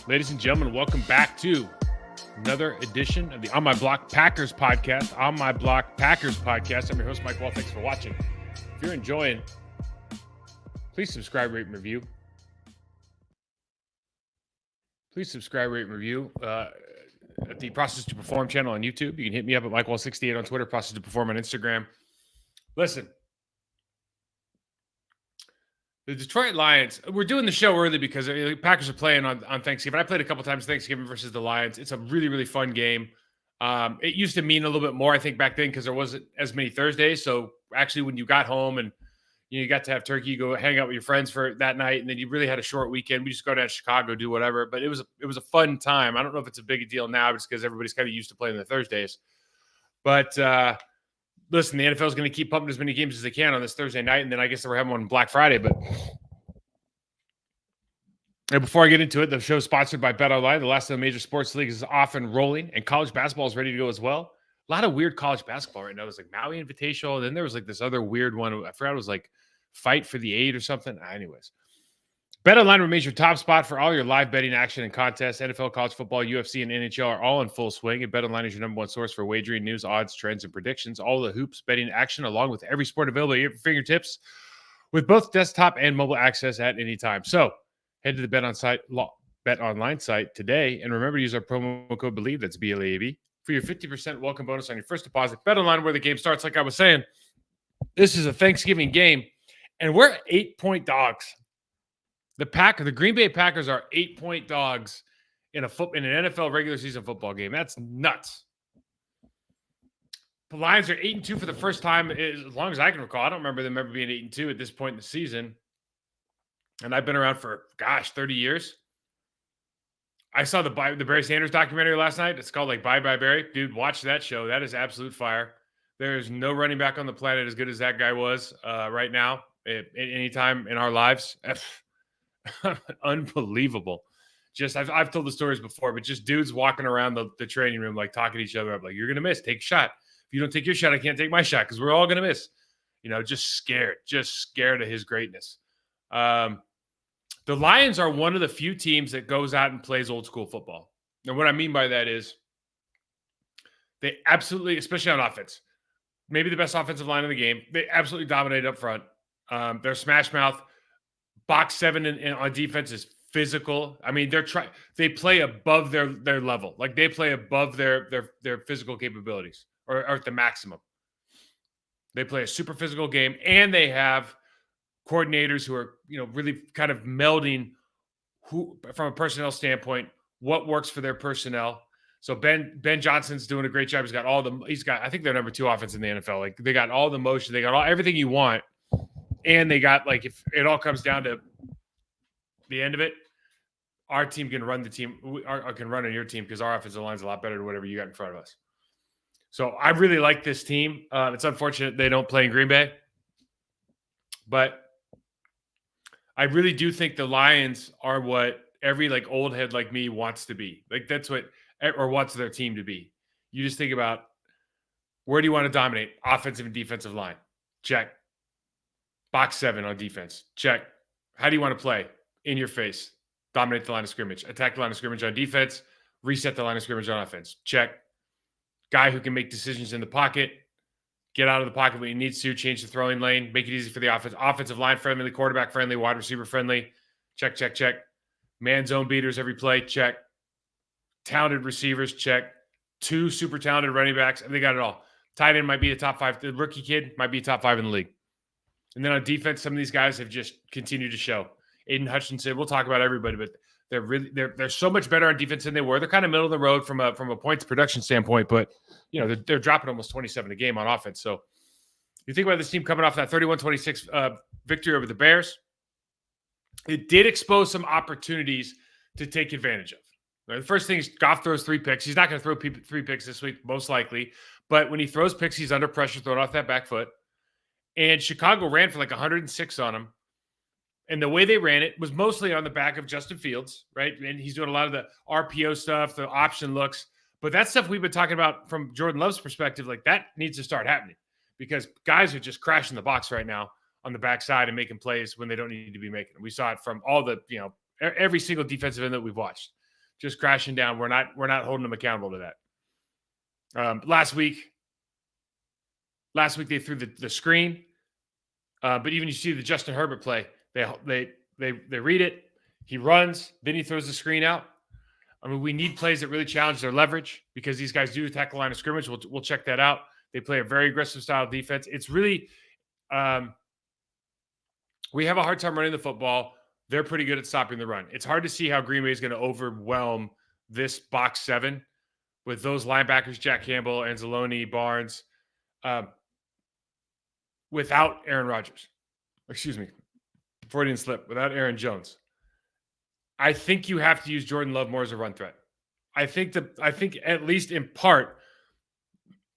Ladies and gentlemen, welcome back to another edition of the On My Block Packers podcast. On My Block Packers podcast. I'm your host, Mike Wahle. Thanks for watching. If you're enjoying, please subscribe, rate, and review. Please subscribe, rate, and review at the Process to Perform channel on YouTube. You can hit me up at MikeWahle68 on Twitter, Process to Perform on Instagram. Listen, the Detroit Lions, we're doing the show early because the Packers are playing on Thanksgiving. I played a couple times Thanksgiving versus the Lions. It's a really, really fun game. It used to mean a little bit more, I think, back then because there wasn't as many Thursdays. So actually when you got home and you got to have turkey, you go hang out with your friends for that night, and then you really had a short weekend. We just go down to Chicago, do whatever. But it was a fun time. I don't know if it's a big deal now just because everybody's kind of used to playing the Thursdays. But listen, the NFL is going to keep pumping as many games as they can on this Thursday night, and then I guess we're having one on Black Friday. But before I get into it, the show is sponsored by BetOnline. The last of the major sports leagues is off and rolling, and college basketball is ready to go as well. A lot of weird college basketball right now. There's like Maui Invitational, and then there was like this other weird one. I forgot it was like Fight for the 8 or something. Anyways, BetOnline remains your top spot for all your live betting action and contests. NFL, college football, UFC, and NHL are all in full swing, and BetOnline is your number one source for wagering news, odds, trends, and predictions. All the hoops betting action, along with every sport available at your fingertips, with both desktop and mobile access at any time. So head to the BetOnline site today, and remember to use our promo code BELIEVE, that's BLEAV, for your 50% welcome bonus on your first deposit. BetOnline, where the game starts. Like I was saying, this is a Thanksgiving game, and we're 8-point dogs. The Green Bay Packers are 8-point dogs in an NFL regular season football game. That's nuts. The Lions are 8-2 for the first time as long as I can recall. I don't remember them ever being 8-2 at this point in the season. And I've been around for, 30 years. I saw the Barry Sanders documentary last night. It's called like Bye Bye Barry. Dude, watch that show. That is absolute fire. There is no running back on the planet as good as that guy was right now at any time in our lives. Unbelievable. Just I've told the stories before, but just dudes walking around the training room like talking to each other up like, you're going to miss. Take a shot. If you don't take your shot, I can't take my shot because we're all going to miss. Just scared of his greatness. The Lions are one of the few teams that goes out and plays old school football. And what I mean by that is they absolutely, especially on offense, maybe the best offensive line in the game, they absolutely dominate up front. They're smash mouth. Box 7 on defense is physical. I mean, they play above their level. Like they play above their physical capabilities or at the maximum. They play a super physical game, and they have coordinators who are, really kind of melding who, from a personnel standpoint, what works for their personnel. So Ben Johnson's doing a great job. I think they're number 2 offense in the NFL. Like they got all the motion, they got everything you want. And they got, like, if it all comes down to the end of it, our team can run the team, can run on your team because our offensive line is a lot better than whatever you got in front of us. So I really like this team. It's unfortunate they don't play in Green Bay. But I really do think the Lions are what every, like, old head like me wants to be. Like, that's what – or wants their team to be. You just think about where do you want to dominate? Offensive and defensive line. Check. Box 7 on defense. Check. How do you want to play? In your face. Dominate the line of scrimmage. Attack the line of scrimmage on defense. Reset the line of scrimmage on offense. Check. Guy who can make decisions in the pocket. Get out of the pocket when he needs to. Change the throwing lane. Make it easy for the offense. Offensive line friendly. Quarterback friendly. Wide receiver friendly. Check, check, check. Man zone beaters every play. Check. Talented receivers. Check. 2 super talented running backs. And they got it all. Tight end might be a top 5. The rookie kid might be a top 5 in the league. And then on defense, some of these guys have just continued to show. Aiden Hutchinson, we'll talk about everybody, but they're so much better on defense than they were. They're kind of middle of the road from a points production standpoint, but they're dropping almost 27 a game on offense. So you think about this team coming off that 31-26 victory over the Bears. It did expose some opportunities to take advantage of. The first thing is Goff throws 3 picks. He's not going to throw 3 picks this week, most likely. But when he throws picks, he's under pressure, throwing off that back foot. And Chicago ran for like 106 on him. And the way they ran it was mostly on the back of Justin Fields, right? And he's doing a lot of the RPO stuff, the option looks. But that stuff we've been talking about from Jordan Love's perspective, like that needs to start happening because guys are just crashing the box right now on the backside and making plays when they don't need to be making them. We saw it from all the, every single defensive end that we've watched. just crashing down. We're not holding them accountable to that. Last week they threw the screen, but even you see the Justin Herbert play, they read it, he runs, then he throws the screen out. I mean, we need plays that really challenge their leverage because these guys do attack the line of scrimmage. We'll check that out. They play a very aggressive style of defense. It's really we have a hard time running the football. They're pretty good at stopping the run. It's hard to see how Green Bay is going to overwhelm this box 7 with those linebackers, Jack Campbell, Anzalone, Barnes, without Aaron Rodgers. Excuse me. Freudian slip. Without Aaron Jones. I think you have to use Jordan Love more as a run threat. I think at least in part,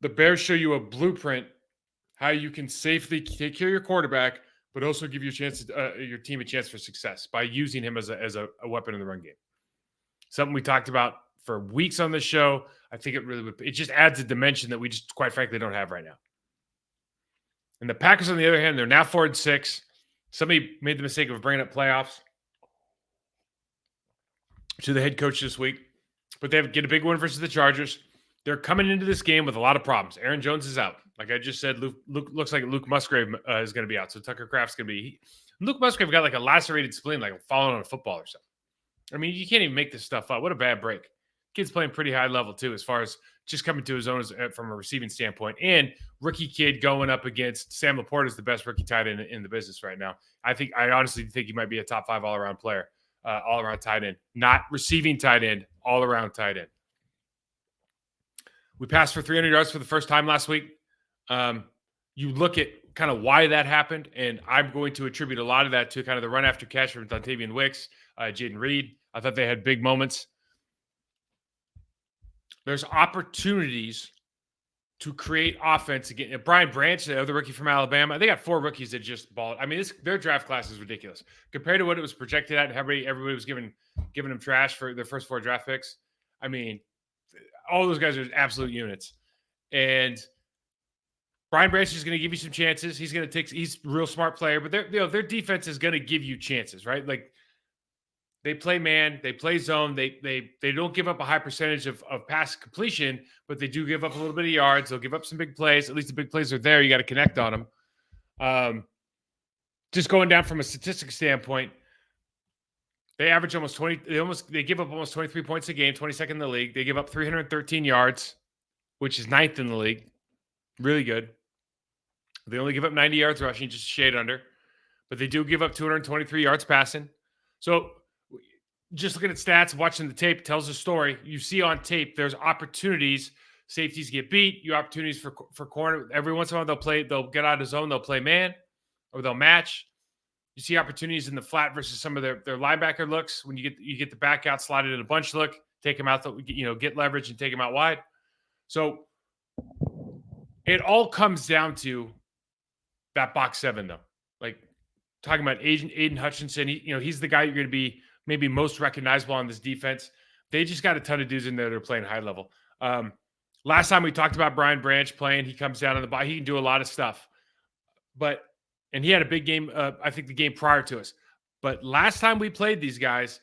the Bears show you a blueprint how you can safely take care of your quarterback, but also give your team a chance for success by using him as a weapon in the run game. Something we talked about for weeks on this show. I think it just adds a dimension that we just quite frankly don't have right now. And the Packers, on the other hand, they're now 4-6. Somebody made the mistake of bringing up playoffs to the head coach this week, but they get a big win versus the Chargers. They're coming into this game with a lot of problems. Aaron Jones is out. Like I just said, looks like Luke Musgrave is going to be out. So Tucker Kraft's going to be – Luke Musgrave got like a lacerated spleen, like falling on a football or something. I mean, you can't even make this stuff up. What a bad break. Kid's playing pretty high level too as far as just coming to his own from a receiving standpoint. And rookie kid going up against Sam Laporta is the best rookie tight end in the business right now. I honestly think he might be a top 5 all-around player, all-around tight end. Not receiving tight end, all-around tight end. We passed for 300 yards for the first time last week. You look at kind of why that happened, and I'm going to attribute a lot of that to kind of the run after catch from Dontavian Wicks, Jaden Reed. I thought they had big moments. There's opportunities to create offense again. Brian Branch, the other rookie from Alabama, they got 4 rookies that just balled. I mean, their draft class is ridiculous compared to what it was projected at. And everybody was giving them trash for their first 4 draft picks. I mean, all those guys are absolute units. And Brian Branch is going to give you some chances. He's a real smart player, but their defense is going to give you chances, right? Like they play man, they play zone, they don't give up a high percentage of pass completion, but they do give up a little bit of yards. They'll give up some big plays. At least the big plays are there. You got to connect on them. Just going down from a statistics standpoint, they average almost 20. They give up almost 23 points a game, 22nd in the league. They give up 313 yards, which is 9th in the league. Really good. They only give up 90 yards rushing, just a shade under. But they do give up 223 yards passing. So just looking at stats, watching the tape tells a story. You see on tape, there's opportunities. Safeties get beat. You opportunities for corner. Every once in a while, they'll get out of zone. They'll play man, or they'll match. You see opportunities in the flat versus some of their linebacker looks. When you get the back out, slide it in a bunch look, take them out, get leverage and take them out wide. So it all comes down to that box 7, though. Like talking about Aiden Hutchinson, he's the guy you're going to be maybe most recognizable on this defense. They just got a ton of dudes in there that are playing high level. Last time we talked about Brian Branch playing, he comes down on the ball. He can do a lot of stuff, and he had a big game. I think the game prior to us, but last time we played these guys,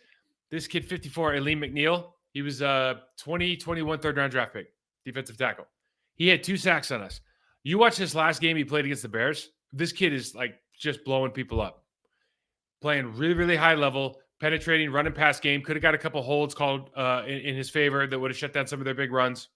this kid 54, Aleem McNeil, he was a 2021 third-round draft pick, defensive tackle. He had 2 sacks on us. You watch this last game he played against the Bears. This kid is like just blowing people up, playing really, really high level, penetrating, running pass game. Could have got a couple holds called in his favor that would have shut down some of their big runs.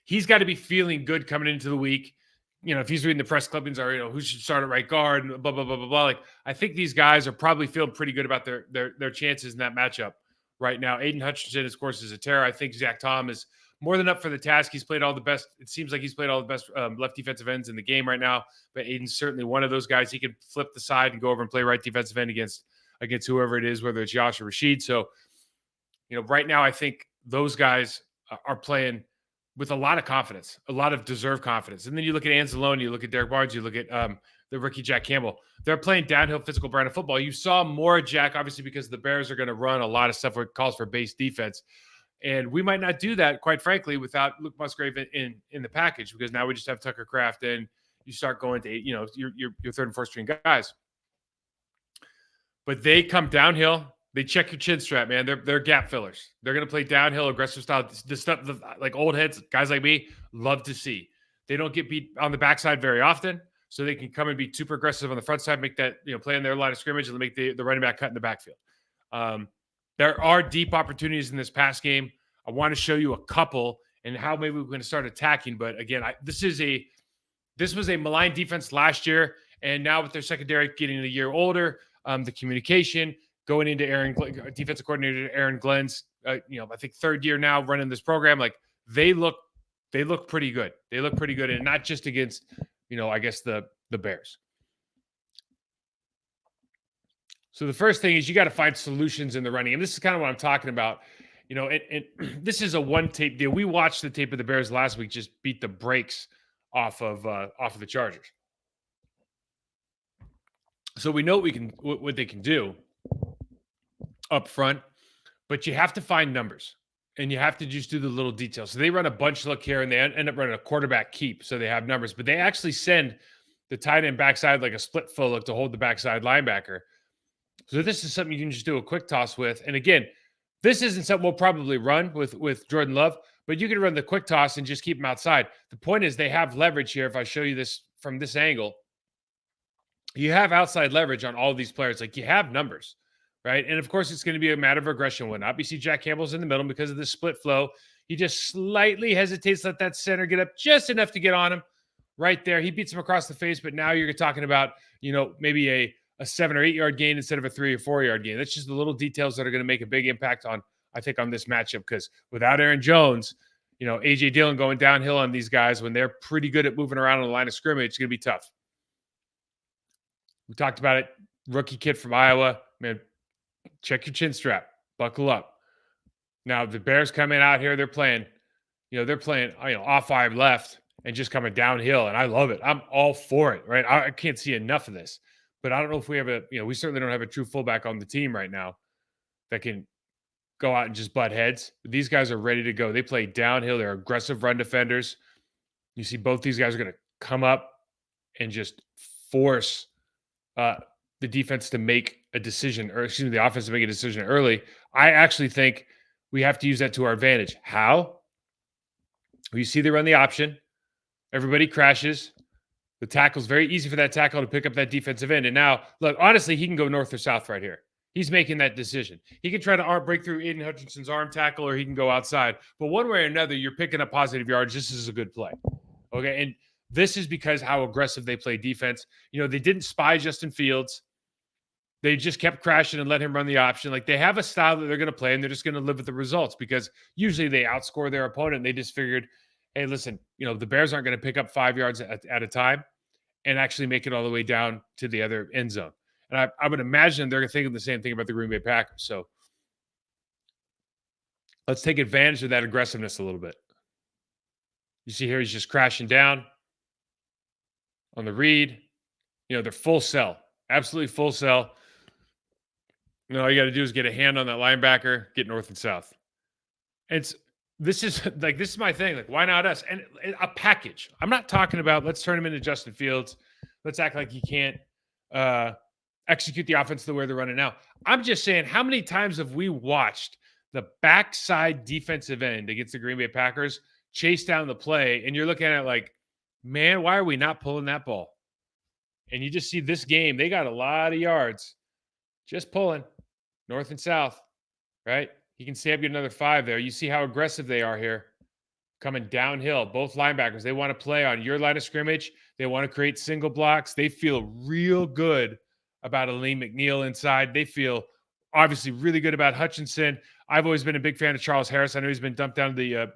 He's got to be feeling good coming into the week. If he's reading the press clippings or, who should start at right guard, and blah, blah, blah, blah, blah. Like, I think these guys are probably feeling pretty good about their chances in that matchup right now. Aiden Hutchinson, of course, is a terror. I think Zach Tom is more than up for the task. He's played all the best. It seems like he's played all the best left defensive ends in the game right now. But Aiden's certainly one of those guys. He can flip the side and go over and play right defensive end against whoever it is, whether it's Josh or Rashid. So, right now I think those guys are playing with a lot of confidence, a lot of deserved confidence. And then you look at Anzalone, you look at Derek Barnes, you look at the rookie Jack Campbell. They're playing downhill physical brand of football. You saw more Jack, obviously, because the Bears are going to run a lot of stuff where it calls for base defense. And we might not do that, quite frankly, without Luke Musgrave in the package, because now we just have Tucker Kraft and you start going to, your third and fourth string guys. But they come downhill. They check your chin strap, man. They're gap fillers. They're gonna play downhill, aggressive style. The stuff like old heads, guys like me, love to see. They don't get beat on the backside very often, so they can come and be super aggressive on the front side, make that play in their line of scrimmage, and make the running back cut in the backfield. There are deep opportunities in this pass game. I want to show you a couple and how maybe we're going to start attacking. But again, this was a maligned defense last year, and now with their secondary getting a year older, the communication going into defensive coordinator Aaron Glenn's, I think third year now running this program, like they look pretty good. They look pretty good, and not just against, I guess the Bears. So the first thing is you got to find solutions in the running, and this is kind of what I'm talking about. And this is a one tape deal. We watched the tape of the Bears last week just beat the brakes off of the Chargers. So we know what they can do up front, but you have to find numbers, and you have to just do the little details. So they run a bunch look here, and they end up running a quarterback keep, so they have numbers. But they actually send the tight end backside like a split full look to hold the backside linebacker. So this is something you can just do a quick toss with. And again, this isn't something we'll probably run with Jordan Love, but you can run the quick toss and just keep him outside. The point is they have leverage here. If I show you this from this angle, you have outside leverage on all of these players. Like, you have numbers, right? And of course, it's going to be a matter of aggression and whatnot. You see Jack Campbell's in the middle because of the split flow. He just slightly hesitates, let that center get up just enough to get on him right there. He beats him across the face, but now you're talking about, maybe a 7 or 8 yard gain instead of a 3 or 4 yard gain. That's just the little details that are going to make a big impact on this matchup, because without Aaron Jones, AJ Dillon going downhill on these guys when they're pretty good at moving around on the line of scrimmage, it's going to be tough. We talked about it. Rookie kid from Iowa, man, check your chin strap, buckle up. Now the Bears coming out here, they're playing off 5 left and just coming downhill, and I love it. I'm all for it, right? I can't see enough of this. But I don't know if we have we certainly don't have a true fullback on the team right now that can go out and just butt heads. But these guys are ready to go. They play downhill. They're aggressive run defenders. You see both these guys are going to come up and just force the defense to make a decision, or excuse me, the offense to make a decision early. I actually think we have to use that to our advantage. How? You see they run the option. Everybody crashes. The tackle's very easy for that tackle to pick up that defensive end. And now, look, honestly, he can go north or south right here. He's making that decision. He can try to break through Aiden Hutchinson's arm tackle, or he can go outside. But one way or another, you're picking up positive yards. This is a good play. Okay, and this is because how aggressive they play defense. They didn't spy Justin Fields. They just kept crashing and let him run the option. Like, they have a style that they're going to play, and they're just going to live with the results, because usually they outscore their opponent. They just figured, hey, listen, the Bears aren't going to pick up 5 yards at a time and actually make it all the way down to the other end zone. And I would imagine they're thinking the same thing about the Green Bay Packers. So let's take advantage of that aggressiveness a little bit. You see here, he's just crashing down on the read. They're full sell, absolutely full sell. All you got to do is get a hand on that linebacker, get north and south. This is my thing. Like, why not us? And a package. I'm not talking about let's turn him into Justin Fields. Let's act like he can't execute the offense the way they're running now. I'm just saying, how many times have we watched the backside defensive end against the Green Bay Packers chase down the play, and you're looking at it like, man, why are we not pulling that ball? And you just see this game, they got a lot of yards just pulling north and south, right? You can see up get another 5 there. You see how aggressive they are here, coming downhill. Both linebackers, they want to play on your line of scrimmage. They want to create single blocks. They feel real good about Aleem McNeil inside. They feel obviously really good about Hutchinson. I've always been a big fan of Charles Harris. I know he's been dumped down to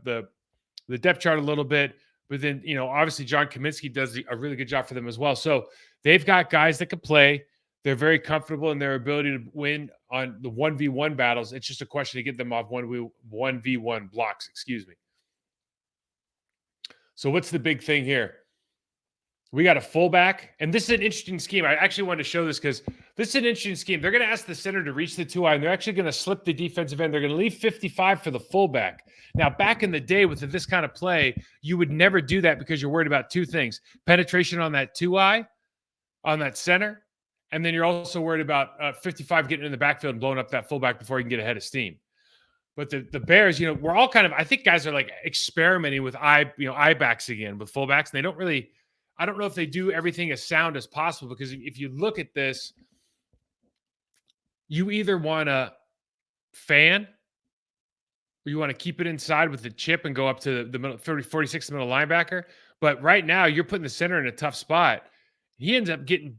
the depth chart a little bit, but then, obviously John Kaminsky does a really good job for them as well. So they've got guys that can play. They're very comfortable in their ability to win on the 1v1 battles. It's just a question to get them off 1v1 blocks, excuse me. So what's the big thing here? We got a fullback, and this is an interesting scheme. I actually wanted to show this because this is an interesting scheme. They're going to ask the center to reach the 2-eye, and they're actually going to slip the defensive end. They're going to leave 55 for the fullback. Now, back in the day with this kind of play, you would never do that because you're worried about 2 things: penetration on that 2-eye, on that center, And then you're also worried about 55 getting in the backfield and blowing up that fullback before he can get ahead of steam. But the Bears, we're all kind of, I think guys are like experimenting with eye backs again with fullbacks. And they don't really, I don't know if they do everything as sound as possible, because if you look at this, you either want to fan or you want to keep it inside with the chip and go up to the middle 46, the middle linebacker. But right now you're putting the center in a tough spot. He ends up getting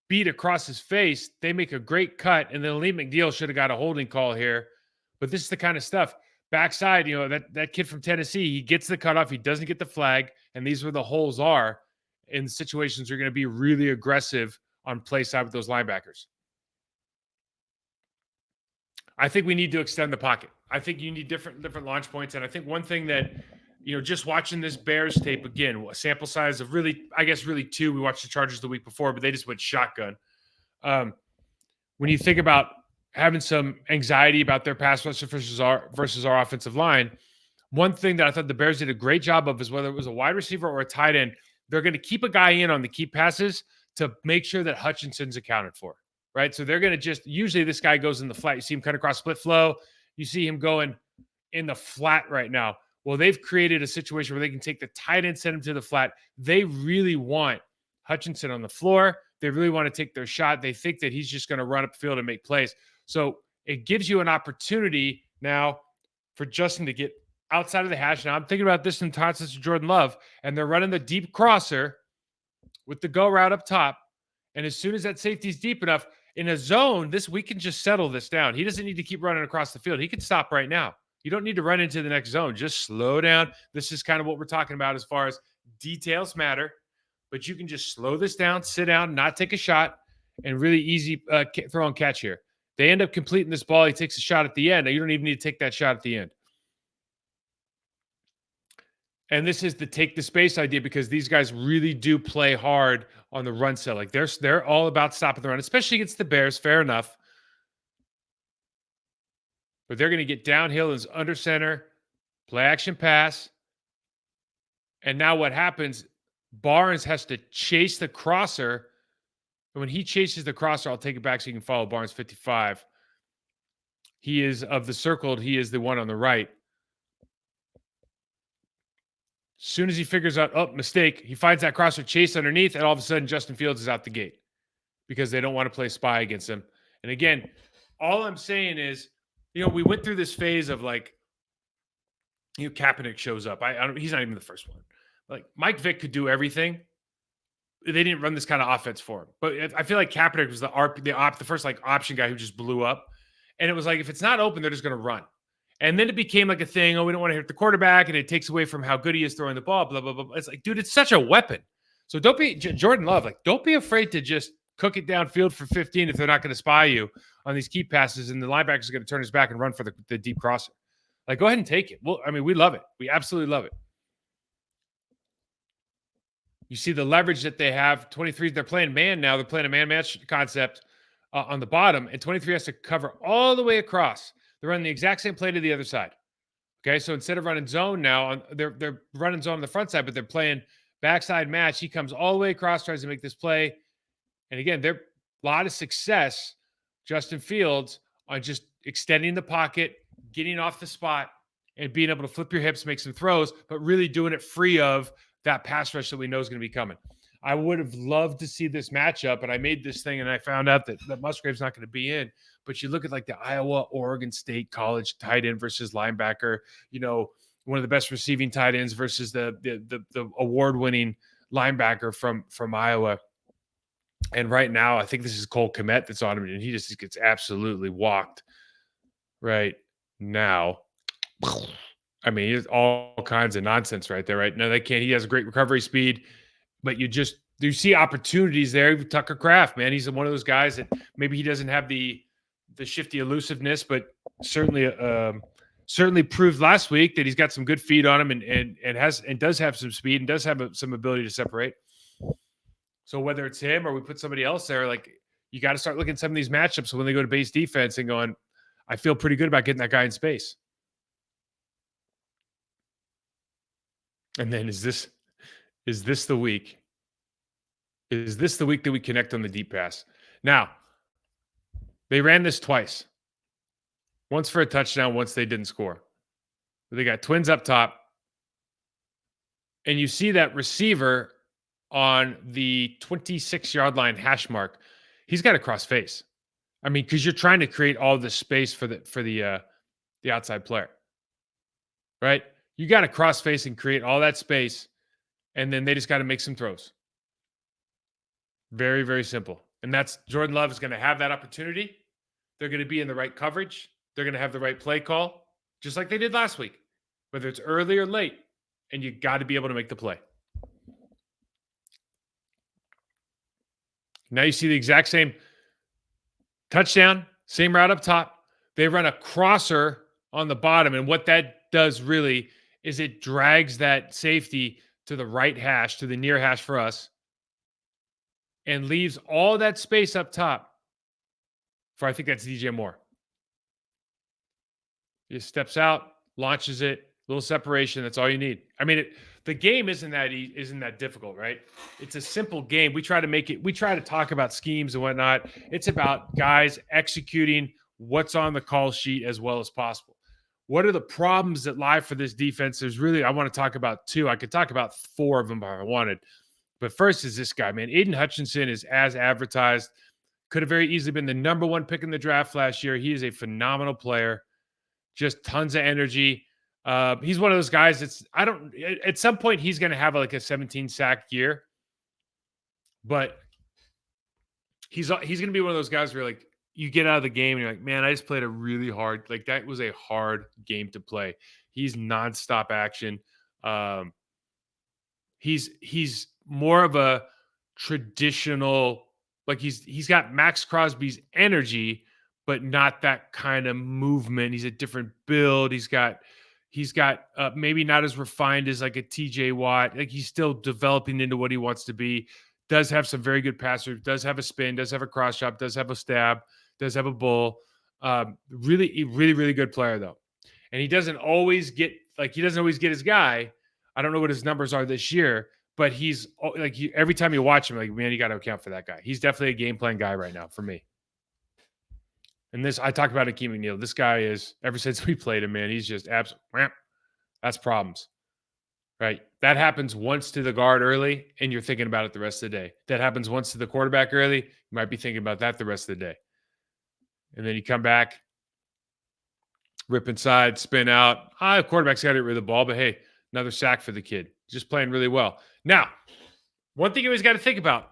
beat across his face. They make a great cut, and then Lee McNeil should have got a holding call here. But this is the kind of stuff. Backside, that kid from Tennessee, he gets the cutoff, he doesn't get the flag, and these where the holes are in situations you're going to be really aggressive on play side with those linebackers. I think we need to extend the pocket. I think you need different launch points. And I think one thing that, just watching this Bears tape again, a sample size of really two. We watched the Chargers the week before, but they just went shotgun. When you think about having some anxiety about their pass rush versus our offensive line, one thing that I thought the Bears did a great job of is whether it was a wide receiver or a tight end, they're going to keep a guy in on the key passes to make sure that Hutchinson's accounted for. Right. So they're going to usually this guy goes in the flat. You see him cut across split flow. You see him going in the flat right now. Well, they've created a situation where they can take the tight end, send him to the flat. They really want Hutchinson on the floor. They really want to take their shot. They think that he's just going to run up the field and make plays. So it gives you an opportunity now for Justin to get outside of the hash. Now I'm thinking about this in context to Jordan Love, and they're running the deep crosser with the go route up top. And as soon as that safety's deep enough, in a zone, we can just settle this down. He doesn't need to keep running across the field. He can stop right now. You don't need to run into the next zone. Just slow down. This is kind of what we're talking about as far as details matter. But you can just slow this down, sit down, not take a shot, and really easy throw and catch here. They end up completing this ball. He takes a shot at the end. Now, you don't even need to take that shot at the end. And this is the take the space idea, because these guys really do play hard on the run set. Like they're all about stopping the run, especially against the Bears. Fair enough. But they're going to get downhill and under center, play action pass. And now what happens? Barnes has to chase the crosser. And when he chases the crosser, I'll take it back so you can follow Barnes 55. He is of the circled. He is the one on the right. As soon as he figures out, mistake, he finds that crosser chase underneath, and all of a sudden Justin Fields is out the gate because they don't want to play spy against him. And again, all I'm saying is, we went through this phase of like, Kaepernick shows up. He's not even the first one. Like Mike Vick could do everything. They didn't run this kind of offense for him. But I feel like Kaepernick was the first like option guy who just blew up. And it was like, if it's not open, they're just going to run. And then it became like a thing. Oh, we don't want to hit the quarterback, and it takes away from how good he is throwing the ball. Blah blah blah. It's like, dude, it's such a weapon. So don't be Jordan Love. Like, don't be afraid to just cook it downfield for 15 if they're not going to spy you on these key passes, and the linebacker is going to turn his back and run for the deep crosser. Like, go ahead and take it. Well, I mean, we love it. We absolutely love it. You see the leverage that they have. 23, they're playing man now. They're playing a man match concept on the bottom, and 23 has to cover all the way across. They're running the exact same play to the other side. Okay, so instead of running zone now, they're running zone on the front side, but they're playing backside match. He comes all the way across, tries to make this play. And again, they're a lot of success, Justin Fields, on just extending the pocket, getting off the spot, and being able to flip your hips, make some throws, but really doing it free of that pass rush that we know is going to be coming. I would have loved to see this matchup, and I made this thing, and I found out that Musgrave's not going to be in. But you look at like the Iowa, Oregon State college tight end versus linebacker, one of the best receiving tight ends versus the award-winning linebacker from Iowa. And right now, I think this is Cole Kmet that's on him, and he just gets absolutely walked right now. I mean, it's all kinds of nonsense right there, right? No, they can't. He has a great recovery speed, but you see opportunities there. Tucker Kraft, man, he's one of those guys that maybe he doesn't have the shifty elusiveness, but certainly proved last week that he's got some good feet on him and does have some speed and does have some ability to separate. So whether it's him or we put somebody else there, like you got to start looking at some of these matchups when they go to base defense and going, I feel pretty good about getting that guy in space. And then is this the week? Is this the week that we connect on the deep pass? Now, they ran this twice. Once for a touchdown, once they didn't score. They got twins up top. And you see that receiver on the 26-yard line hash mark. He's got a cross face. I mean, because you're trying to create all this space for the outside player, right? You got to cross face and create all that space, and then they just got to make some throws. Very, very simple. And that's Jordan Love is going to have that opportunity. They're going to be in the right coverage. They're going to have the right play call, just like they did last week, whether it's early or late. And you got to be able to make the play. Now you see the exact same touchdown, same route up top. They run a crosser on the bottom. And what that does really is it drags that safety to the right hash, to the near hash for us, and leaves all that space up top for, I think that's DJ Moore. He just steps out, launches it, little separation. That's all you need. I mean, the game isn't that difficult, right? It's a simple game. We try to talk about schemes and whatnot. It's about guys executing what's on the call sheet as well as possible. What are the problems that lie for this defense? I want to talk about two. I could talk about four of them if I wanted. But first is this guy, man. Aiden Hutchinson is as advertised. Could have very easily been the number one pick in the draft last year. He is a phenomenal player. Just tons of energy. He's one of those guys at some point he's going to have like a 17 sack year, but he's going to be one of those guys where like you get out of the game and you're like, man, I just played a really hard, like that was a hard game to play. He's nonstop action. He's more of a traditional, like he's got Max Crosby's energy, but not that kind of movement. He's a different build. He's got maybe not as refined as like a TJ Watt. Like he's still developing into what he wants to be. Does have some very good passers. Does have a spin. Does have a cross chop. Does have a stab. Does have a bull. Really, really, really good player though. And he doesn't always get his guy. I don't know what his numbers are this year, but he's like every time you watch him, like man, you got to account for that guy. He's definitely a game plan guy right now for me. And I talked about Akeem McNeil. This guy is, ever since we played him, man, he's just absolutely, that's problems, right? That happens once to the guard early, and you're thinking about it the rest of the day. That happens once to the quarterback early, you might be thinking about that the rest of the day. And then you come back, rip inside, spin out. The quarterback's got to get rid of the ball, but hey, another sack for the kid. Just playing really well. Now, one thing you always got to think about,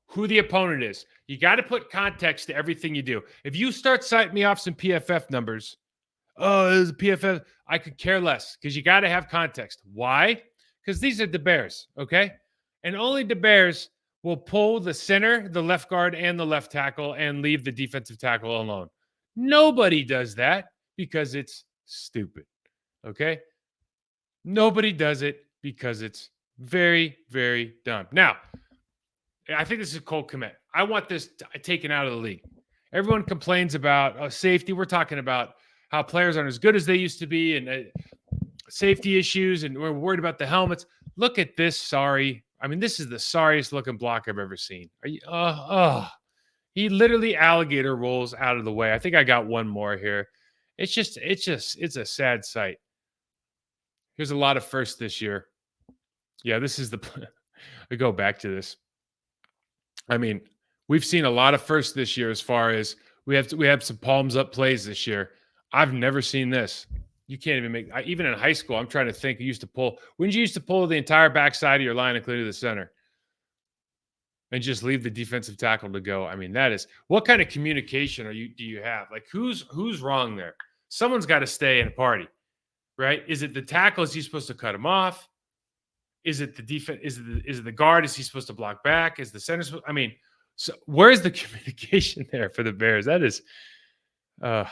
who the opponent is. You got to put context to everything you do. If you start citing me off some PFF numbers, oh, it was a PFF, I could care less because you got to have context. Why? Because these are the Bears, okay? And only the Bears will pull the center, the left guard, and the left tackle and leave the defensive tackle alone. Nobody does that because it's stupid, okay? Nobody does it because it's very, very dumb. Now, I think this is a cold commit. I want this taken out of the league. Everyone complains about safety. We're talking about how players aren't as good as they used to be and safety issues, and we're worried about the helmets. Look at this. Sorry. I mean, this is the sorriest looking block I've ever seen. Are you? He literally alligator rolls out of the way. I think I got one more here. It's a sad sight. Here's a lot of firsts this year. Yeah, this is I go back to this. I mean, we've seen a lot of firsts this year as far as we have some palms up plays this year. I've never seen this. You can't even even in high school, I'm trying to think. When you used to pull the entire backside of your line, including the center, and just leave the defensive tackle to go. I mean, what kind of communication do you have? Like who's wrong there? Someone's got to stay in a party, right? Is it the tackle? Is he supposed to cut him off? Is it the defense? Is it the guard? Is he supposed to block back? Is the center? I mean, so where's the communication there for the Bears? That is, I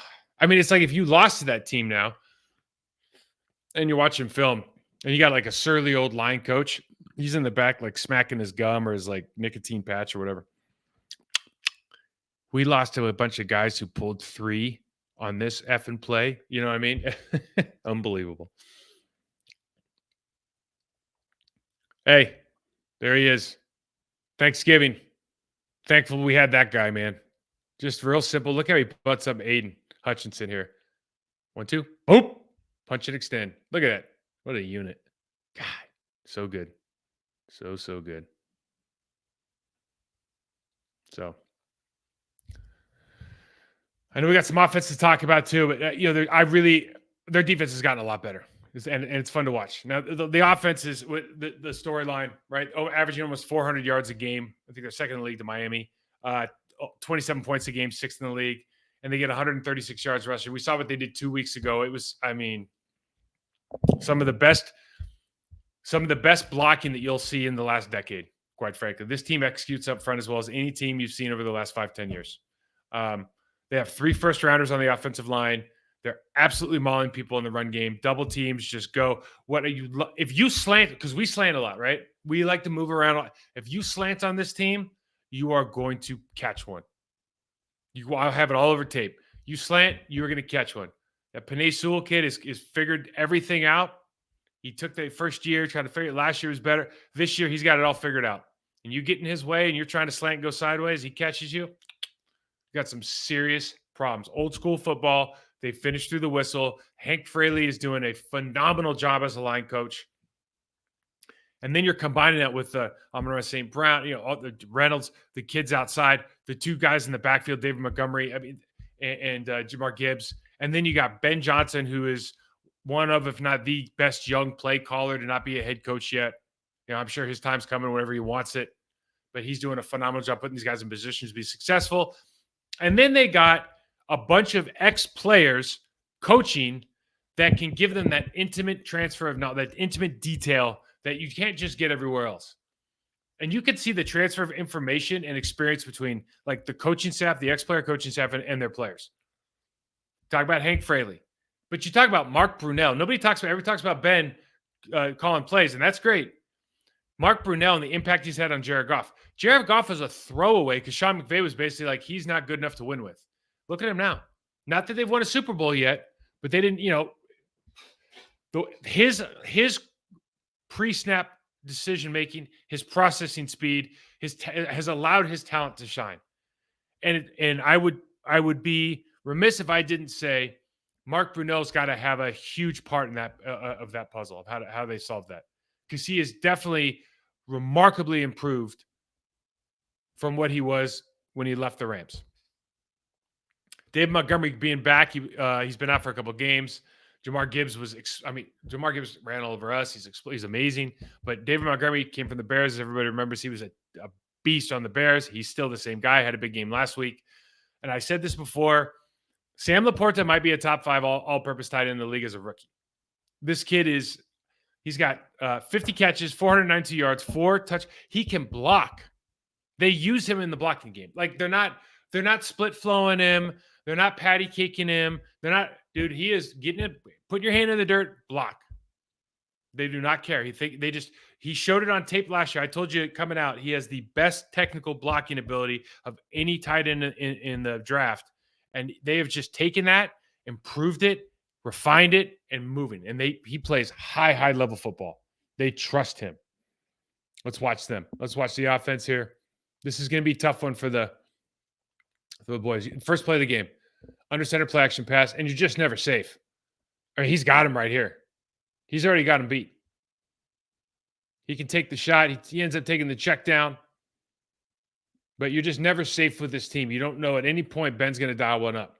mean, it's like if you lost to that team now, and you're watching film, and you got like a surly old line coach. He's in the back, like smacking his gum or his like nicotine patch or whatever. We lost to a bunch of guys who pulled 3 on this effing play. You know what I mean? Unbelievable. Hey, there he is. Thanksgiving. Thankful we had that guy, man. Just real simple. Look how he butts up Aiden Hutchinson here. 1, 2, boom, punch and extend. Look at that. What a unit. God, so good. So good. So I know we got some offense to talk about too, but their defense has gotten a lot better, and it's fun to watch. Now the offense is the storyline, right? Oh, averaging almost 400 yards a game. I think they're second in the league to Miami. 27 points a game, sixth in the league, and they get 136 yards rushing. We saw what they did 2 weeks ago. It was, I mean, some of the best blocking that you'll see in the last decade. Quite frankly, this team executes up front as well as any team you've seen over the last 5-10 years. They have 3 first-rounders on the offensive line. They're absolutely mauling people in the run game. Double teams just go. If you slant, because we slant a lot, right? We like to move around. If you slant on this team, you are going to catch one. I'll have it all over tape. You slant, you're going to catch one. That Panay Sewell kid is figured everything out. He took the first year trying to figure it. Last year was better. This year, he's got it all figured out. And you get in his way and you're trying to slant and go sideways, he catches you. You got some serious problems. Old school football. They finished through the whistle. Hank Fraley is doing a phenomenal job as a line coach. And then you're combining that with Amon-Ra St. Brown, all the Reynolds, the kids outside, the 2 guys in the backfield, David Montgomery, and Jamar Gibbs. And then you got Ben Johnson, who is one of, if not the best young play caller to not be a head coach yet. I'm sure his time's coming whenever he wants it. But he's doing a phenomenal job putting these guys in positions to be successful. And then they got a bunch of ex-players coaching that can give them that intimate transfer of knowledge, that intimate detail that you can't just get everywhere else. And you can see the transfer of information and experience between like the coaching staff, the ex-player coaching staff, and their players. Talk about Hank Fraley. But you talk about Mark Brunell. Everybody talks about Ben calling plays, and that's great. Mark Brunell and the impact he's had on Jared Goff. Jared Goff is a throwaway because Sean McVay was basically like, he's not good enough to win with. Look at him now. Not that they've won a Super Bowl yet, but they didn't, his pre-snap decision-making, his processing speed, has allowed his talent to shine. And I would be remiss if I didn't say Mark Brunell's got to have a huge part in that of that puzzle of how they solve that, because he is definitely remarkably improved from what he was when he left the Rams. Dave Montgomery being back, he's been out for a couple of games. Jamar Gibbs Jamar Gibbs ran all over us. He's amazing. But David Montgomery came from the Bears. As everybody remembers, he was a beast on the Bears. He's still the same guy. Had a big game last week. And I said this before, Sam Laporta might be a top 5 all-purpose tight end in the league as a rookie. This kid he's got 50 catches, 492 yards, 4 touch. He can block. They use him in the blocking game. Like they're not split flowing him. They're not patty caking him. They're not, dude, he is getting it, putting your hand in the dirt, block. They do not care. He showed it on tape last year. I told you coming out, he has the best technical blocking ability of any tight end in the draft. And they have just taken that, improved it, refined it, and moving. And he plays high level football. They trust him. Let's watch them. Let's watch the offense here. This is going to be a tough one for the boys. First play of the game, under center play action pass, and you're just never safe. I mean, he's got him right here. He's already got him beat. He can take the shot. He ends up taking the check down. But you're just never safe with this team. You don't know at any point Ben's going to dial one up.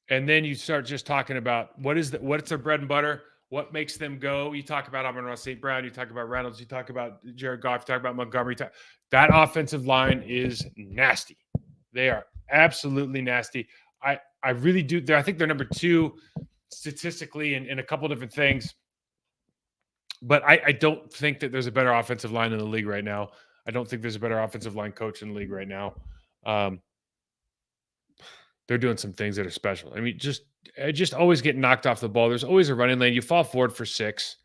And then you start just talking about what's their bread and butter, what makes them go. You talk about Amon-Ra St. Brown. You talk about Reynolds. You talk about Jared Goff. You talk about Montgomery. That offensive line is nasty. They are absolutely nasty. I really do. I think they're number 2 statistically in a couple different things. But I don't think that there's a better offensive line in the league right now. I don't think there's a better offensive line coach in the league right now. They're doing some things that are special. I mean, just always get knocked off the ball. There's always a running lane. You fall forward for 6.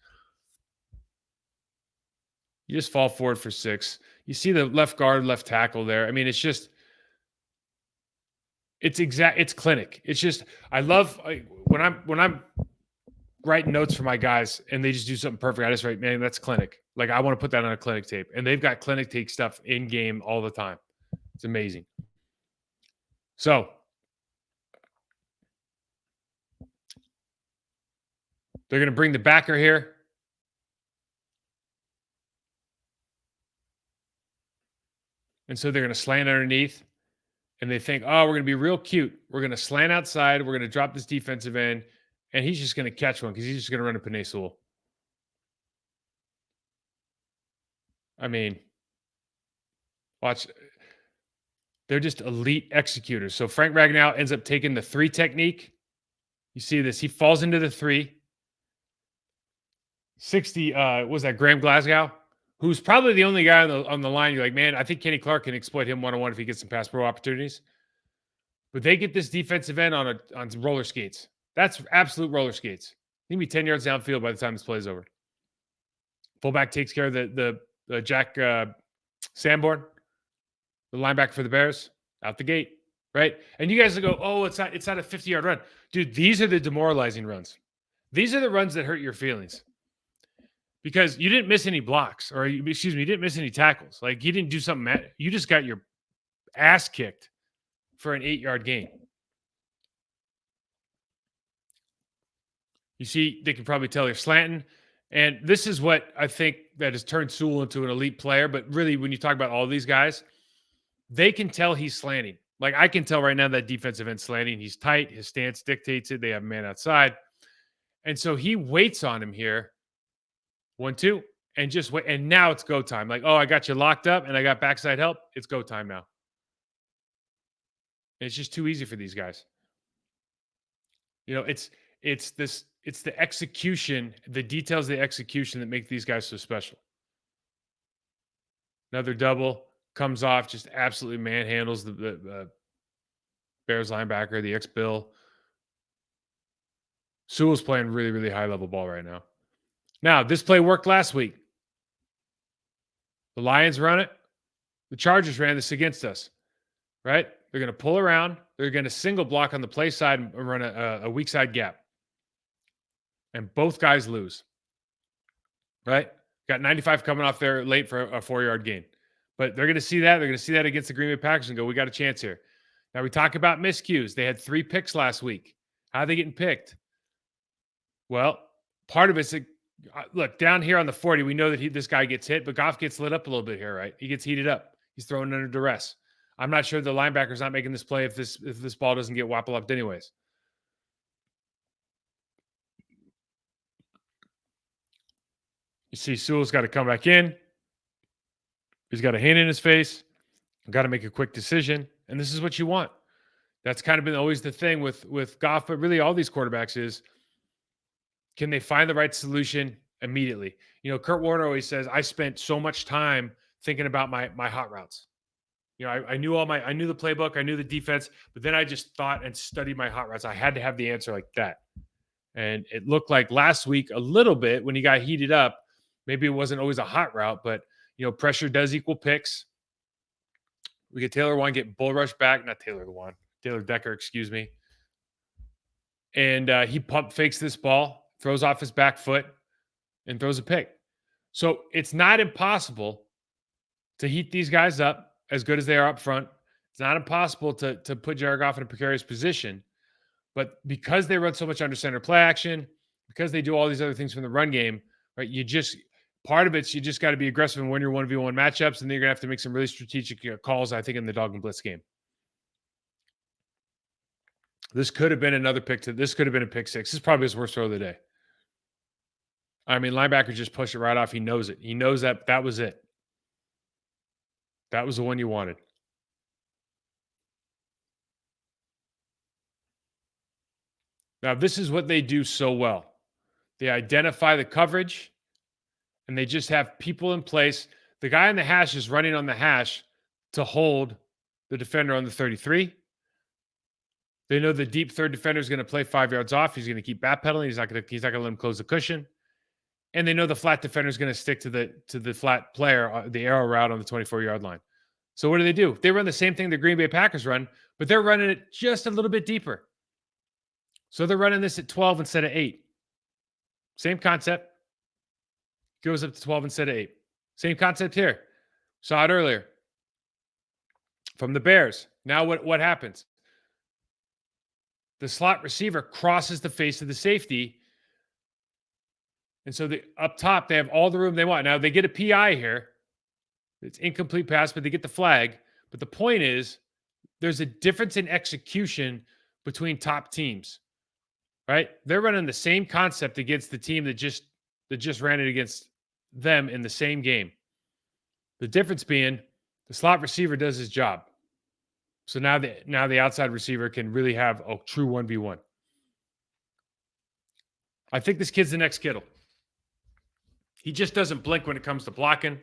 You just fall forward for 6. You see the left guard, left tackle there. I mean, it's clinic. It's just, I love when I'm writing notes for my guys and they just do something perfect. I just write, man, that's clinic. Like, I want to put that on a clinic tape. And they've got clinic tape stuff in game all the time. It's amazing. So they're going to bring the backer here. And so they're going to slant underneath. And they think, oh, we're going to be real cute. We're going to slant outside. We're going to drop this defensive end. And he's just going to catch one because he's just going to run a Panay Sewell. I mean, watch. They're just elite executors. So Frank Ragnow ends up taking the 3 technique. You see this. He falls into the 3. 60, was that Graham Glasgow? Who's probably the only guy on the line. You're like, man, I think Kenny Clark can exploit him one-on-one if he gets some pass pro opportunities. But they get this defensive end on roller skates. That's absolute roller skates. He'll be 10 yards downfield by the time this play is over. Fullback takes care of the Jack Sanborn, the linebacker for the Bears, out the gate, right? And you guys will go, oh, it's not a 50-yard run. Dude, these are the demoralizing runs. These are the runs that hurt your feelings. Because you didn't miss any blocks, or you didn't miss any tackles. Like, you didn't do something. You just got your ass kicked for an 8-yard gain. You see, they can probably tell you're slanting. And this is what I think that has turned Sewell into an elite player. But really, when you talk about all these guys, they can tell he's slanting. Like, I can tell right now that defensive end slanting. He's tight. His stance dictates it. They have a man outside. And so he waits on him here. 1-2, and just wait. And now it's go time. Like, oh, I got you locked up and I got backside help. It's go time now. And it's just too easy for these guys. You know, it's the execution, the details of the execution that make these guys so special. Another double comes off, just absolutely manhandles the Bears linebacker, the ex-Bill. Sewell's playing really, really high-level ball right now. Now, this play worked last week. The Lions run it. The Chargers ran this against us, right? They're going to pull around. They're going to single block on the play side and run a weak side gap. And both guys lose, right? Got 95 coming off there late for a 4-yard gain. But they're going to see that. They're going to see that against the Green Bay Packers and go, we got a chance here. Now, we talk about miscues. They had 3 picks last week. How are they getting picked? Well, part of it's look, down here on the 40, we know that this guy gets hit, but Goff gets lit up a little bit here, right? He gets heated up. He's thrown under duress. I'm not sure the linebacker's not making this play if this ball doesn't get wapple upped anyways. You see Sewell's got to come back in. He's got a hand in his face. Got to make a quick decision. And this is what you want. That's kind of been always the thing with Goff, but really all these quarterbacks is, can they find the right solution immediately? You know, Kurt Warner always says, I spent so much time thinking about my hot routes. You know, I knew I knew the playbook, I knew the defense, but then I just thought and studied my hot routes. I had to have the answer like that. And it looked like last week a little bit when he got heated up, maybe it wasn't always a hot route, but, you know, pressure does equal picks. We get Taylor Decker, excuse me. And he pump fakes this ball, throws off his back foot, and throws a pick. So it's not impossible to heat these guys up as good as they are up front. It's not impossible to put Jared Goff in a precarious position. But because they run so much under center play action, because they do all these other things from the run game, right? Part of it's you just got to be aggressive and win your 1v1 matchups, and then you're going to have to make some really strategic calls, I think, in the dog and blitz game. This could have been another pick. This could have been a pick 6. This is probably his worst throw of the day. I mean, linebacker just pushed it right off. He knows it. He knows that was it. That was the one you wanted. Now, this is what they do so well. They identify the coverage, and they just have people in place. The guy on the hash is running on the hash to hold the defender on the 33. They know the deep third defender is going to play 5 yards off. He's going to keep backpedaling. He's not going to let him close the cushion. And they know the flat defender is going to stick to the flat player, the arrow route on the 24-yard line. So what do? They run the same thing the Green Bay Packers run, but they're running it just a little bit deeper. So they're running this at 12 instead of 8. Same concept. goes up to 12 instead of 8. Same concept here. Saw it earlier from the Bears. Now what happens? The slot receiver crosses the face of the safety. And so up top, they have all the room they want. Now they get a PI here. It's incomplete pass, but they get the flag. But the point is, there's a difference in execution between top teams, right? They're running the same concept against the team that just ran it against them in the same game. The difference being the slot receiver does his job. So now the outside receiver can really have a true 1v1. I think this kid's the next Kittle. He just doesn't blink when it comes to blocking.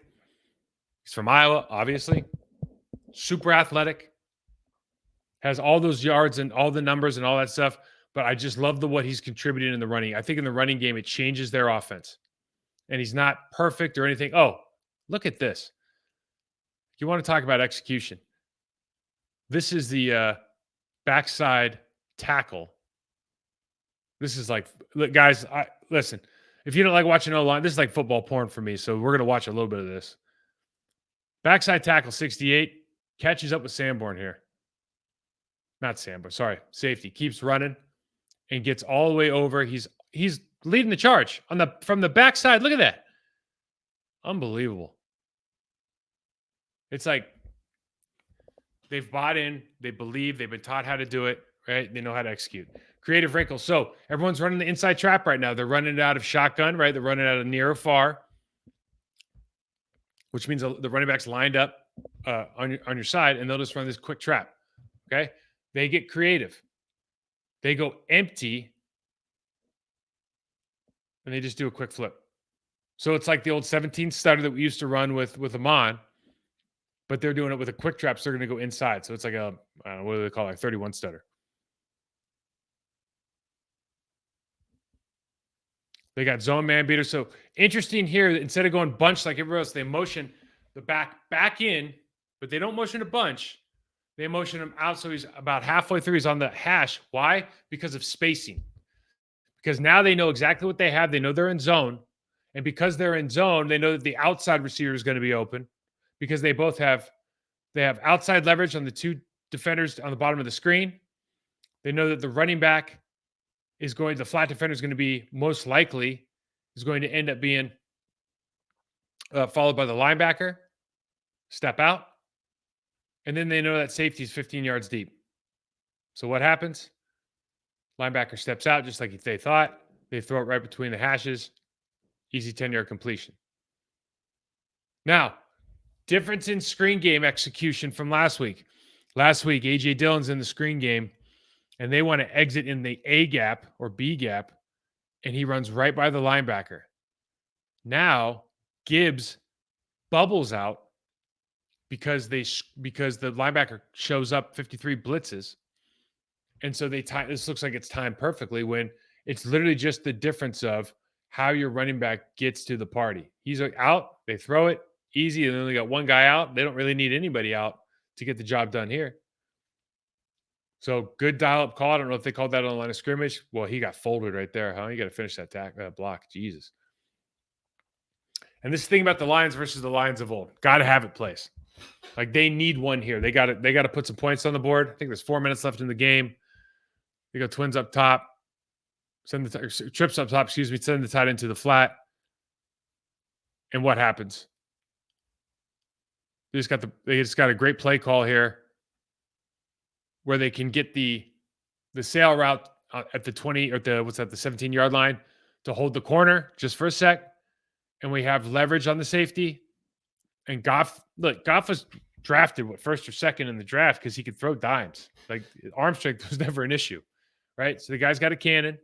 He's from Iowa, obviously. Super athletic. Has all those yards and all the numbers and all that stuff. But I just love what he's contributing in the running. I think in the running game, it changes their offense. And he's not perfect or anything. Oh, look at this. You want to talk about execution. This is the backside tackle. This is like, look, guys, listen. If you don't like watching O-line, this is like football porn for me. So we're going to watch a little bit of this. Backside tackle 68 catches up with Sanborn here. Not Sanborn, sorry, safety. Keeps running and gets all the way over. He's leading the charge from the backside. Look at that. Unbelievable. It's like they've bought in, they believe, they've been taught how to do it, right? They know how to execute. Creative wrinkles. So everyone's running the inside trap right now. They're running it out of shotgun, right? They're running out of near or far, which means the running back's lined up on your side, and they'll just run this quick trap. Okay, they get creative. They go empty, and they just do a quick flip. So it's like the old 17 stutter that we used to run with Amon, but they're doing it with a quick trap. So they're going to go inside. So it's like a what do they call it? 31 stutter. They got zone man beater. So interesting here. Instead of going bunch like everywhere else, they motion the back in, but they don't motion a bunch. They motion him out. So he's about halfway through. He's on the hash. Why? Because of spacing. Because now they know exactly what they have. They know they're in zone. And because they're in zone, they know that the outside receiver is going to be open because they have outside leverage on the two defenders on the bottom of the screen. They know that the running back the flat defender is going to be most likely is going to end up being followed by the linebacker, step out. And then they know that safety is 15 yards deep. So what happens? Linebacker steps out just like they thought. They throw it right between the hashes. Easy 10-yard completion. Now, difference in screen game execution from last week. Last week, A.J. Dillon's in the screen game, and they want to exit in the A gap or B gap, and he runs right by the linebacker. Now, Gibbs bubbles out because the linebacker shows up 53 blitzes. And so this looks like it's timed perfectly when it's literally just the difference of how your running back gets to the party. He's like out, they throw it easy, and they only got one guy out. They don't really need anybody out to get the job done here. So good dial-up call. I don't know if they called that on the line of scrimmage. Well, he got folded right there, huh? You got to finish that block. Jesus. And this thing about the Lions versus the Lions of old. Got to have it place. Like they need one here. They got to put some points on the board. I think there's 4 minutes left in the game. They go twins up top. Trips up top, send the tight end to the flat. And what happens? They just got a great play call here where they can get the sail route at the 20 or the 17-yard line to hold the corner just for a sec. And we have leverage on the safety. And Goff was drafted first or second in the draft because he could throw dimes. Like arm strength was never an issue, right? So the guy's got a cannon.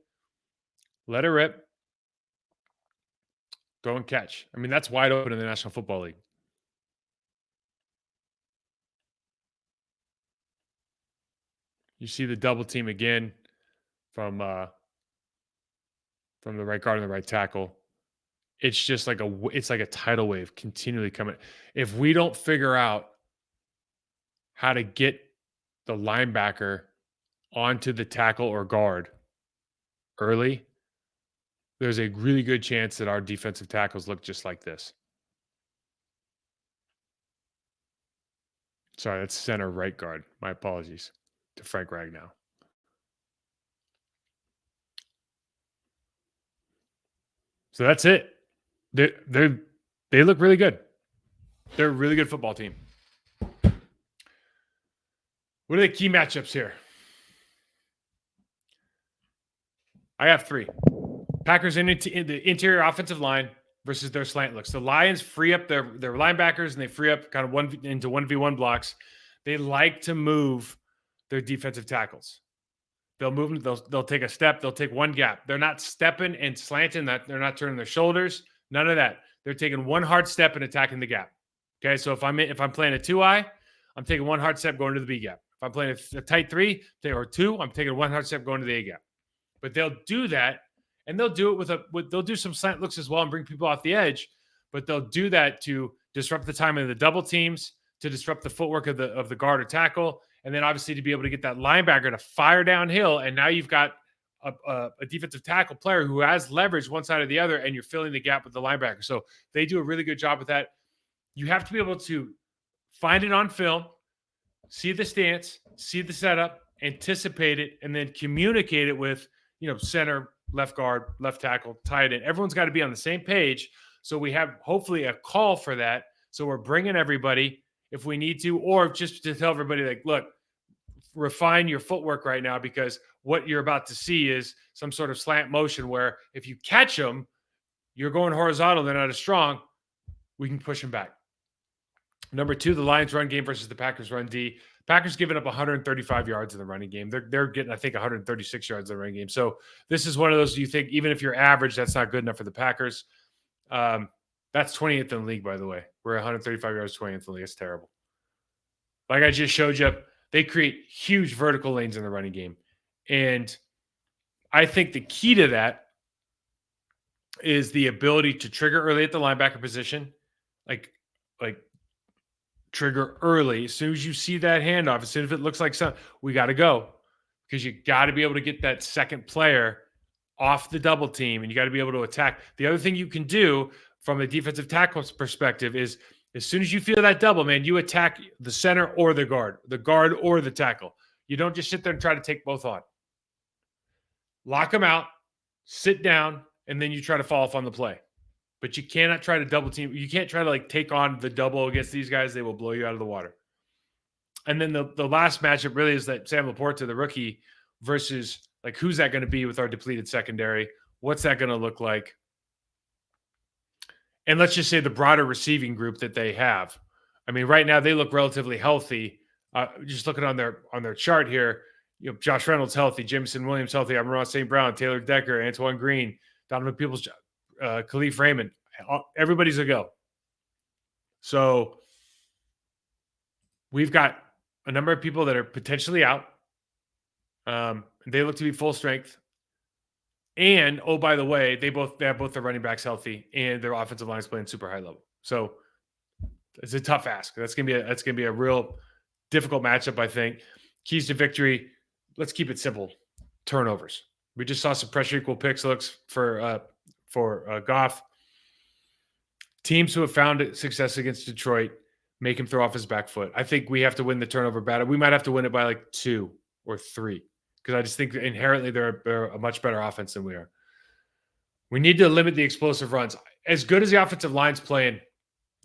Let it rip. Go and catch. I mean, that's wide open in the National Football League. You see the double team again from the right guard and the right tackle. It's just like a tidal wave continually coming. If we don't figure out how to get the linebacker onto the tackle or guard early, there's a really good chance that our defensive tackles look just like this. Sorry, that's center right guard. My apologies to Frank Ragnow. So that's it. They they look really good. They're a really good football team. What are the key matchups here? I have three. Packers in the interior offensive line versus their slant looks. The Lions free up their linebackers and they free up kind of into 1v1 blocks. They like to move their defensive tackles. They'll move them. They'll take a step. They'll take one gap. They're not stepping and slanting. That they're not turning their shoulders. None of that. They're taking one hard step and attacking the gap. Okay, so if I'm playing a 2-eye, I'm taking one hard step going to the B gap. If I'm playing a tight 3 or 2, I'm taking one hard step going to the A gap. But they'll do that, and they'll do it they'll do some slant looks as well and bring people off the edge. But they'll do that to disrupt the timing of the double teams, to disrupt the footwork of the guard or tackle, and then obviously to be able to get that linebacker to fire downhill. And now you've got a defensive tackle player who has leverage one side or the other, and you're filling the gap with the linebacker. So they do a really good job with that. You have to be able to find it on film, see the stance, see the setup, anticipate it, and then communicate it with, center, left guard, left tackle, tight end. Everyone's got to be on the same page. So we have hopefully a call for that. So we're bringing everybody if we need to, or just to tell everybody, like, look, refine your footwork right now, because what you're about to see is some sort of slant motion where if you catch them, you're going horizontal, they're not as strong, we can push them back. Number 2, the Lions run game versus the Packers run D. Packers giving up 135 yards in the running game. They're getting, I think, 136 yards in the running game. So this is one of those, you think, even if you're average, that's not good enough for the Packers. That's 20th in the league, by the way. We're 135 yards, 20th in the league. It's terrible. Like I just showed you, they create huge vertical lanes in the running game. And I think the key to that is the ability to trigger early at the linebacker position. Like trigger early. As soon as you see that handoff, as soon as it looks like something, we got to go, because you got to be able to get that second player off the double team, and you got to be able to attack. The other thing you can do from a defensive tackle's perspective is, as soon as you feel that double, man, you attack the center or the guard or the tackle. You don't just sit there and try to take both on. Lock them out, sit down, and then you try to fall off on the play. But you cannot try to double team. You can't try to take on the double against these guys. They will blow you out of the water. And then the last matchup really is that Sam Laporta, the rookie, versus who's that going to be with our depleted secondary? What's that going to look like? And let's just say the broader receiving group that they have. I mean, right now they look relatively healthy. Just looking on their chart here, Josh Reynolds healthy, Jameson Williams healthy, Amon St. Brown, Taylor Decker, Antoine Green, Donovan Peoples, Khalif Raymond. Everybody's a go. So we've got a number of people that are potentially out. They look to be full strength. And, oh, by the way, they have both their running backs healthy and their offensive line is playing super high level. So it's a tough ask. That's gonna be a real difficult matchup, I think. Keys to victory, let's keep it simple. Turnovers. We just saw some pressure equal picks looks for Goff. Teams who have found success against Detroit make him throw off his back foot. I think we have to win the turnover battle. We might have to win it by 2 or 3. Because I just think inherently they're a much better offense than we are. We need to limit the explosive runs. As good as the offensive line's playing,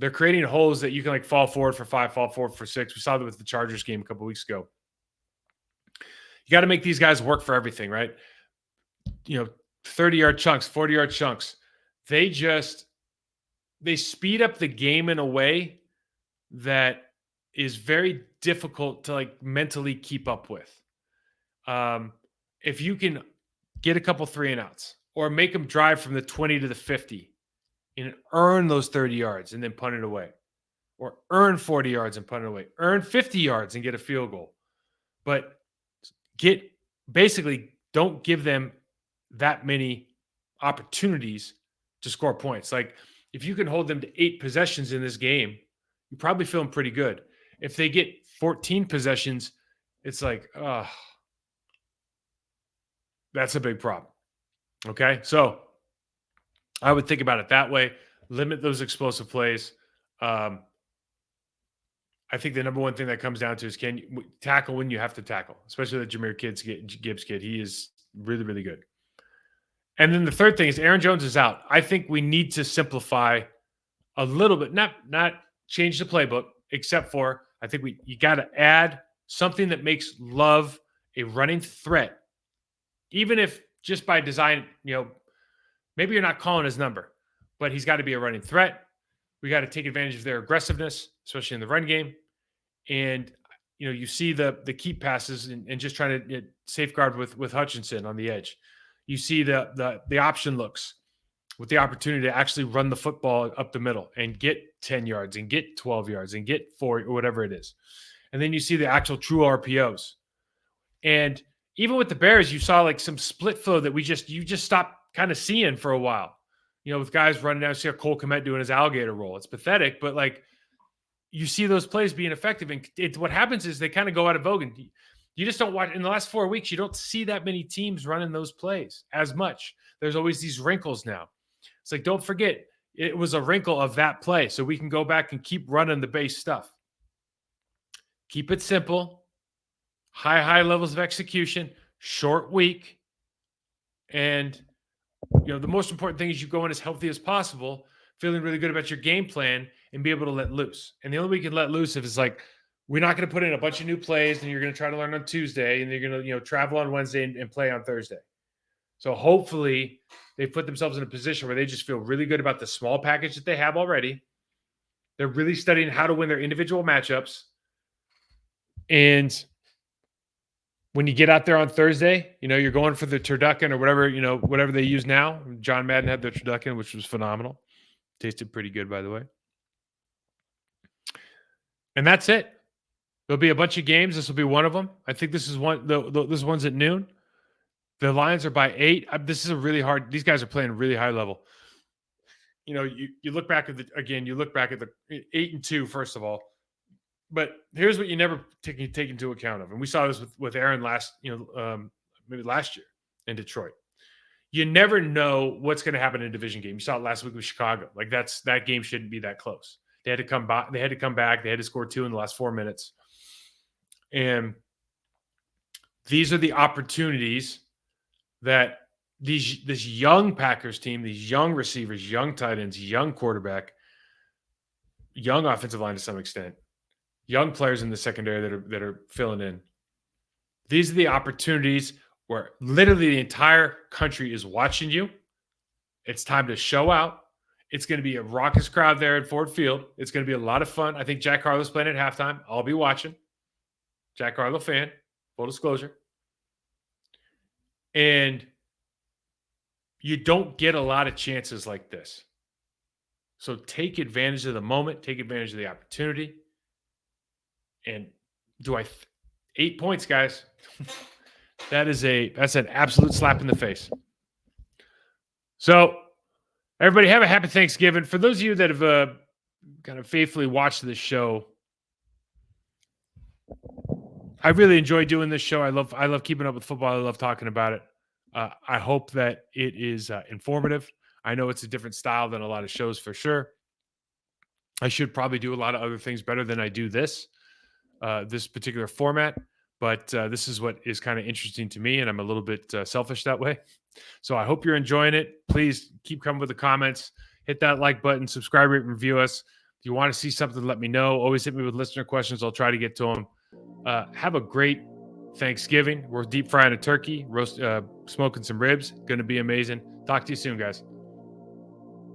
they're creating holes that you can fall forward for 5, fall forward for 6. We saw that with the Chargers game a couple weeks ago. You got to make these guys work for everything, right? 30-yard chunks, 40-yard chunks. They speed up the game in a way that is very difficult to mentally keep up with. If you can get a couple 3 and outs or make them drive from the 20 to the 50 and earn those 30 yards and then punt it away, or earn 40 yards and punt it away, earn 50 yards and get a field goal, but don't give them that many opportunities to score points. If you can hold them to 8 possessions in this game, you're probably feeling pretty good. If they get 14 possessions, it's that's a big problem. Okay. So I would think about it that way. Limit those explosive plays. I think the number one thing that comes down to is can you tackle when you have to tackle, especially the Gibbs kid. He is really, really good. And then the third thing is Aaron Jones is out. I think we need to simplify a little bit, not change the playbook, except for I think you got to add something that makes Love a running threat, even if just by design, maybe you're not calling his number, but he's got to be a running threat. We got to take advantage of their aggressiveness, especially in the run game. And you see the keep passes and just trying to safeguard with Hutchinson on the edge. You see the option looks with the opportunity to actually run the football up the middle and get 10 yards and get 12 yards and get 4 or whatever it is. And then you see the actual true RPOs. And even with the Bears, you saw like some split flow that you just stopped kind of seeing for a while. With guys running down, you see a Cole Kmet doing his alligator roll. It's pathetic, but like you see those plays being effective. And what happens is they kind of go out of vogue. And you just don't watch in the last 4 weeks. You don't see that many teams running those plays as much. There's always these wrinkles now. It's like, don't forget, it was a wrinkle of that play. So we can go back and keep running the base stuff. Keep it simple, high levels of execution, short week. And, the most important thing is you go in as healthy as possible, feeling really good about your game plan and be able to let loose. And the only way you can let loose if it's like, we're not going to put in a bunch of new plays and you're going to try to learn on Tuesday and you're going to, travel on Wednesday and play on Thursday. So hopefully they put themselves in a position where they just feel really good about the small package that they have already. They're really studying how to win their individual matchups. And when you get out there on Thursday, you're going for the turducken or whatever they use now. John Madden had the turducken, which was phenomenal. Tasted pretty good, by the way. And that's it. There'll be a bunch of games. This will be one of them. I think this is one. This one's at noon. The Lions are by 8. This is a really hard. These guys are playing really high level. You look back at you look back at the 8-2 first of all. But here's what you never take into account of, and we saw this with Aaron maybe last year in Detroit. You never know what's going to happen in a division game. You saw it last week with Chicago. Like that game shouldn't be that close. They had to come back. They had to score 2 in the last 4 minutes. And these are the opportunities that this young Packers team, these young receivers, young tight ends, young quarterback, young offensive line to some extent, young players in the secondary that are filling in. These are the opportunities where literally the entire country is watching you. It's time to show out. It's going to be a raucous crowd there at Ford Field. It's going to be a lot of fun. I think Jack Harlow's playing at halftime. I'll be watching. Jack Harlow fan, full disclosure. And you don't get a lot of chances like this. So take advantage of the moment. Take advantage of the opportunity. And 8 points, guys. That's an absolute slap in the face. So everybody have a happy Thanksgiving. For those of you that have kind of faithfully watched this show, I really enjoy doing this show. I love keeping up with football. I love talking about it. I hope that it is informative. I know it's a different style than a lot of shows for sure. I should probably do a lot of other things better than I do this particular format. But this is what is kind of interesting to me, and I'm a little bit selfish that way. So I hope you're enjoying it. Please keep coming with the comments. Hit that like button, subscribe, rate, review us. If you want to see something, let me know. Always hit me with listener questions. I'll try to get to them. Have a great Thanksgiving. We're deep frying a turkey, smoking some ribs. Going to be amazing. Talk to you soon, guys.